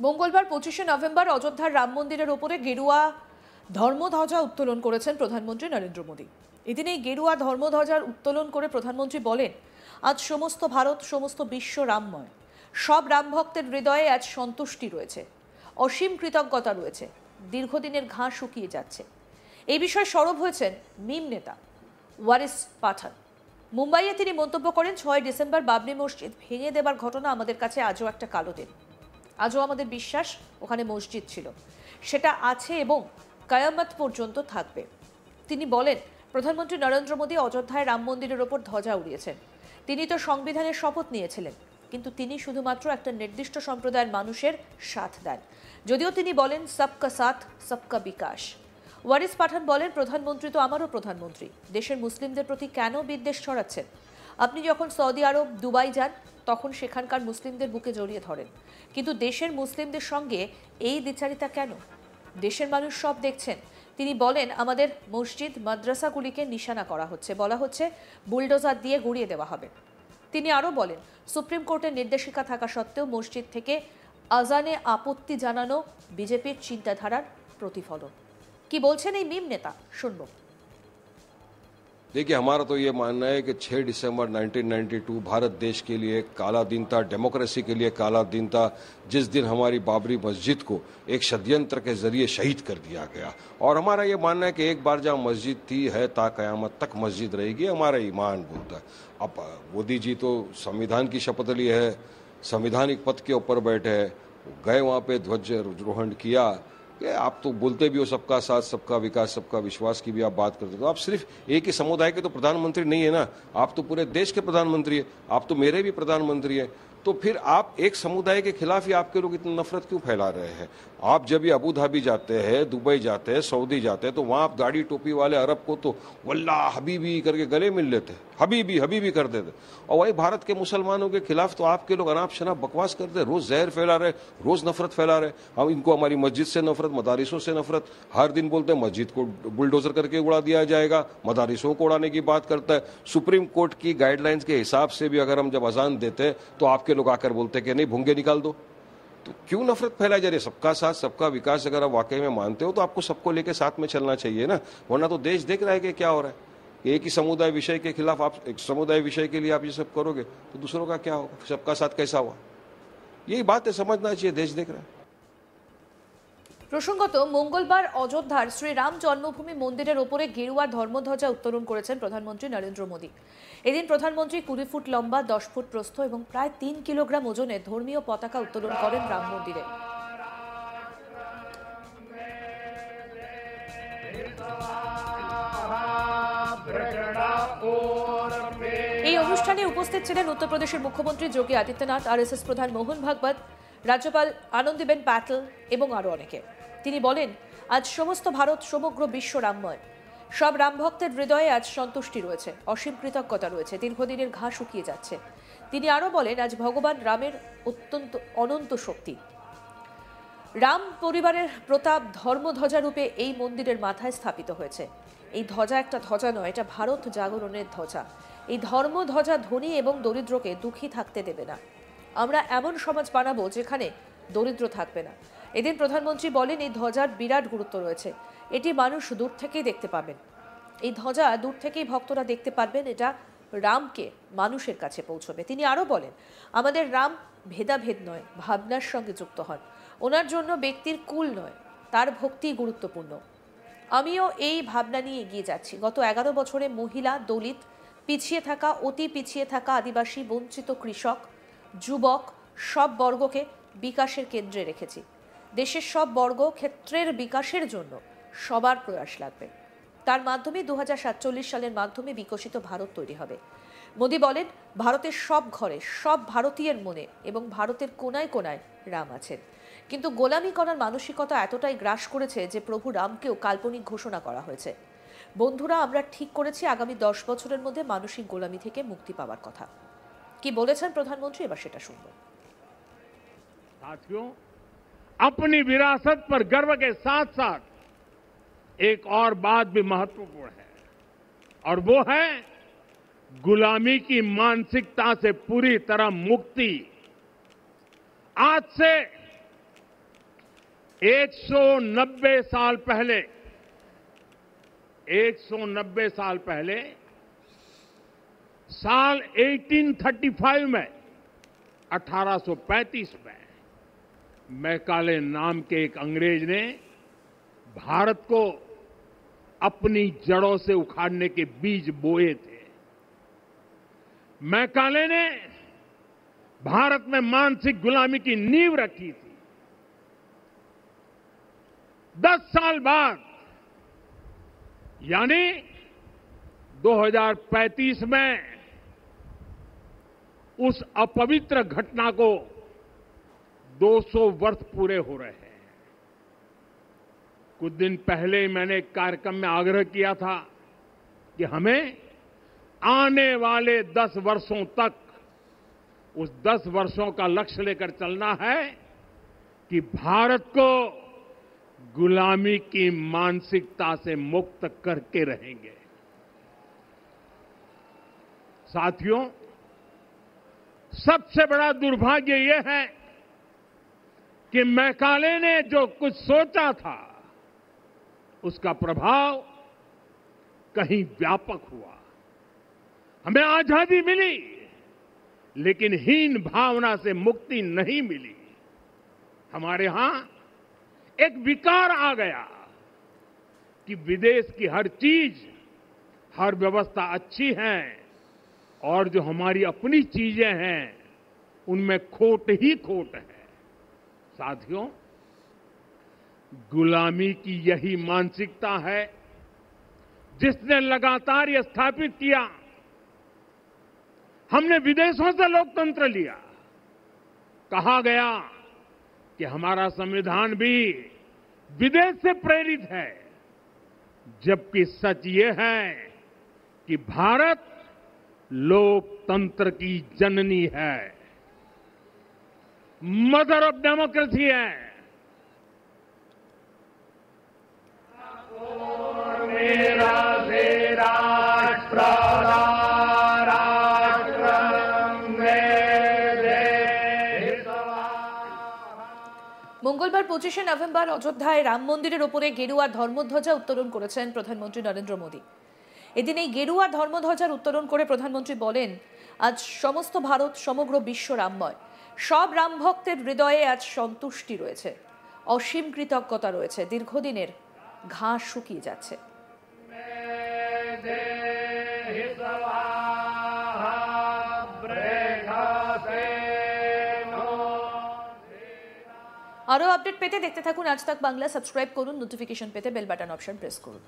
মঙ্গলবার 25শে নভেম্বর অযোধ্যার রাম মন্দিরের ওপরে গেরুয়া ধর্মধ্বজা উত্তোলন করেছেন প্রধানমন্ত্রী নরেন্দ্র মোদী। এদিন এই গেরুয়া ধর্মধ্বজার উত্তোলন করে প্রধানমন্ত্রী বলেন, আজ সমস্ত ভারত, সমস্ত বিশ্ব রামময়। সব রাম ভক্তের হৃদয়ে আজ সন্তুষ্টি রয়েছে, অসীম কৃতজ্ঞতা রয়েছে। দীর্ঘদিনের ঘাঁ শুকিয়ে যাচ্ছে। এই বিষয়ে সরব হয়েছেন মিম নেতা ওয়ারিস পাঠান। মুম্বাইয়ে তিনি মন্তব্য করেন, 6 ডিসেম্বর বাবরি মসজিদ ভেঙে দেবার ঘটনা আমাদের কাছে আজও একটা কালো দিন। আজও আমাদের বিশ্বাস ওখানে মসজিদ ছিল, সেটা আছে এবং কায়ামত পর্যন্ত থাকবে। তিনি বলেন, প্রধানমন্ত্রী নরেন্দ্র মোদী অযোধ্যায় রাম মন্দিরের ওপর ধ্বজা উড়িয়েছেন। তিনি তো সংবিধানের শপথ নিয়েছিলেন, কিন্তু তিনি শুধুমাত্র একটা নির্দিষ্ট সম্প্রদায়ের মানুষের সাথ দেন। যদিও তিনি বলেন সবকা সাথ সবকা বিকাশ। ওয়ারিস পাঠান বলেন, প্রধানমন্ত্রী তো আমারও প্রধানমন্ত্রী। দেশের মুসলিমদের প্রতি কেন বিদ্বেষ ছড়াচ্ছেন? আপনি যখন সৌদি আরব, দুবাই যান, তখন সেখানকার মুসলিমদের বুকে জড়িয়ে ধরেন, কিন্তু দেশের মুসলিমদের সঙ্গে এই দ্বিচারিতা কেন? দেশের মানুষ সব দেখছেন। তিনি বলেন, আমাদের মসজিদ মাদ্রাসাগুলিকে নিশানা করা হচ্ছে, বলা হচ্ছে বুলডোজার দিয়ে গুঁড়িয়ে দেওয়া হবে। তিনি আরও বলেন, সুপ্রিম কোর্টের নির্দেশিকা থাকা সত্ত্বেও মসজিদ থেকে আজানে আপত্তি জানানো বিজেপির চিন্তাধারার প্রতিফলন। কি বলছেন এই মিম নেতা, শুনবো। देखिए, हमारा तो ये मानना है कि 6 दिसंबर 1992 भारत देश के लिए एक काला दिन था, डेमोक्रेसी के लिए काला दिन था, जिस दिन हमारी बाबरी मस्जिद को एक षड्यंत्र के जरिए शहीद कर दिया गया। और हमारा ये मानना है कि एक बार जहाँ मस्जिद थी है, ता कयामत तक मस्जिद रहेगी, हमारा ईमान बोलता है। अब मोदी जी तो संविधान की शपथ ली है, संविधानिक पद के ऊपर बैठे हैं, गए वहाँ पे ध्वजारोहण किया। आप तो बोलते भी हो सबका साथ सबका विकास सबका विश्वास की भी आप बात करते हो, तो आप सिर्फ एक ही समुदाय के तो प्रधानमंत्री नहीं है ना, आप तो पूरे देश के प्रधानमंत्री है, आप तो मेरे भी प्रधानमंत्री है। तो फिर आप एक समुदाय के खिलाफ ही आपके लोग इतनी नफरत क्यों फैला रहे हैं? आप जब भी अबू धाबी जाते हैं, दुबई जाते हैं, सऊदी जाते हैं, तो वहां आप दाढ़ी टोपी वाले अरब को तो वल्लाह हबीबी करके गले मिल लेते हैं, हबीबी हबीबी कर देते। और वही भारत के मुसलमानों के खिलाफ तो आपके लोग अनाप शनाप बकवास करते हैं, रोज जहर फैला रहे, रोज नफरत फैला रहे। हम इनको हमारी मस्जिद से नफरत, मदारिसों से नफरत, हर दिन बोलते हैं मस्जिद को बुलडोजर करके उड़ा दिया जाएगा, मदारिसों को उड़ाने की बात करता है। सुप्रीम कोर्ट की गाइडलाइंस के हिसाब से भी अगर हम जब अजान देते हैं तो आपके लोग आकर बोलते हैं कि नहीं भूंगे निकाल दो। तो क्यों नफरत फैलाई जा रही है? सबका साथ सबका विकास अगर आप वाकई में मानते हो तो आपको सबको लेकर साथ में चलना चाहिए ना, वरना तो देश देख रहा है कि क्या हो रहा है। एक ही समुदाय विषय के खिलाफ आप, एक समुदाय विषय के लिए आप ये सब करोगे तो दूसरों का क्या होगा? सबका साथ कैसा हुआ? यही बात है, समझना चाहिए, देश देख रहा है। প্রসঙ্গত, মঙ্গলবার অযোধ্যার শ্রীরাম জন্মভূমি মন্দিরের ওপরে গেরুয়া ধর্মধ্বজা উত্তোলন করেছেন প্রধানমন্ত্রী নরেন্দ্র মোদী। এদিন প্রধানমন্ত্রী 20 ফুট লম্বা, 10 ফুট প্রস্থ এবং প্রায় 3 কিলোগ্রাম ওজনের ধর্মীয় পতাকা উত্তোলন করেন রাম মন্দিরে। এই অনুষ্ঠানে উপস্থিত ছিলেন উত্তরপ্রদেশের মুখ্যমন্ত্রী যোগী আদিত্যনাথ, আরএসএস প্রধান মোহন ভাগবত, রাজ্যপাল আনন্দীবেন প্যাটেল এবং আরো অনেকে। তিনি বলেন, আজ সমস্ত ভারত, সমগ্র বিশ্ব রামময়। সব রাম ভক্তের হৃদয়ে আজ সন্তুষ্টি রয়েছে, অসীম কৃতজ্ঞতা রয়েছে। দীর্ঘদিনের ঘাঁ শুকিয়ে যাচ্ছে। তিনি আরো বলেন, আজ ভগবান রামের অনন্ত শক্তি। রাম পরিবারের প্রতাপ ধর্মধ্বজা রূপে এই মন্দিরের মাথায় স্থাপিত হয়েছে। এই ধ্বজা একটা ধ্বজা নয়, এটা ভারত জাগরণের ধ্বজা। এই ধর্মধ্বজা ধনী এবং দরিদ্রকে দুঃখী থাকতে দেবে না। আমরা এমন সমাজ বানাবো যেখানে দরিদ্র থাকবে না। এদিন প্রধানমন্ত্রী বলেন, এই ধ্বজার বিরাট গুরুত্ব রয়েছে। এটি মানুষ দূর থেকেই দেখতে পাবেন। এই ধ্বজা দূর থেকেই ভক্তরা দেখতে পারবেন। এটা রামকে মানুষের কাছে পৌঁছবে। তিনি আরো বলেন, আমাদের রাম ভেদাভেদ নয়, ভাবনার সঙ্গে যুক্ত হন। ওনার জন্য ব্যক্তির কুল নয়, তার ভক্তি গুরুত্বপূর্ণ। আমিও এই ভাবনা নিয়ে এগিয়ে যাচ্ছি। গত 11 বছরে মহিলা, দলিত, পিছিয়ে থাকা, অতি পিছিয়ে থাকা, আদিবাসী, বঞ্চিত, কৃষক, যুবক সব বর্গকে বিকাশের কেন্দ্রে রেখেছি। দেশের সব বর্গ ক্ষেত্রের বিকাশের জন্য সবার প্রয়াস লাগবে। তার মাধ্যমে 2047 সালের মাধ্যমে বিকশিত ভারত তৈরি হবে। মোদী বলেন, ভারতের সব ঘরে, সব ভারতীয়ের মনে এবং ভারতের কোনায় কোনায় রাম আছেন। কিন্তু গোলামি করার মানসিকতা এতটাই গ্রাস করেছে যে প্রভু রামকেও কাল্পনিক ঘোষণা করা হয়েছে। বন্ধুরা, আমরা ঠিক করেছি আগামী 10 বছরের মধ্যে মানসিক গোলামি থেকে মুক্তি পাওয়ার কথা। কি বলেছেন প্রধানমন্ত্রী, এবার সেটা শুনব। साथियों, अपनी विरासत पर गर्व के साथ साथ एक और बात भी महत्वपूर्ण है, और वो है गुलामी की मानसिकता से पूरी तरह मुक्ति। आज से 190 साल पहले 190 साल पहले साल 1835 में 1835 में मैकाले नाम के एक अंग्रेज ने भारत को अपनी जड़ों से उखाड़ने के बीज बोए थे। मैकाले ने भारत में मानसिक गुलामी की नींव रखी थी। 10 साल बाद यानी 2035 में उस अपवित्र घटना को 200 वर्ष पूरे हो रहे हैं। कुछ दिन पहले मैंने एक कार्यक्रम में आग्रह किया था कि हमें आने वाले 10 वर्षों तक उस 10 वर्षों का लक्ष्य लेकर चलना है कि भारत को गुलामी की मानसिकता से मुक्त करके रहेंगे। साथियों, सबसे बड़ा दुर्भाग्य यह है कि मैकाले ने जो कुछ सोचा था उसका प्रभाव कहीं व्यापक हुआ। हमें आजादी मिली लेकिन हीन भावना से मुक्ति नहीं मिली। हमारे यहां एक विकार आ गया कि विदेश की हर चीज, हर व्यवस्था अच्छी है और जो हमारी अपनी चीजें हैं उनमें खोट ही खोट है। साथियों, गुलामी की यही मानसिकता है जिसने लगातार यह स्थापित किया। हमने विदेशों से लोकतंत्र लिया। कहा गया कि हमारा संविधान भी विदेश से प्रेरित है, जबकि सच ये है कि भारत लोकतंत्र की जननी है, मदर ऑफ डेमोक्रेसी है। মঙ্গলবার 25শে নভেম্বর অযোধ্যায় রাম মন্দিরের ওপরে গেরুয়া ধর্মধ্বজা উত্তোলন করেছেন প্রধানমন্ত্রী নরেন্দ্র মোদী। এদিন এই গেরুয়া ধর্মধ্বজার উত্তোলন করে প্রধানমন্ত্রী বলেন, আজ সমস্ত ভারত, সমগ্র বিশ্ব রামময়। সব রাম ভক্তের হৃদয়ে আজ সন্তুষ্টি রয়েছে, অসীম কৃতজ্ঞতা রয়েছে। দীর্ঘদিনের ঘাস শুকিয়ে যাচ্ছে। আরো আপডেট পেতে দেখতে থাকুন আজ তাক বাংলা। সাবস্ক্রাইব করুন, নোটিফিকেশন পেতে বেল বাটন অপশন প্রেস করুন।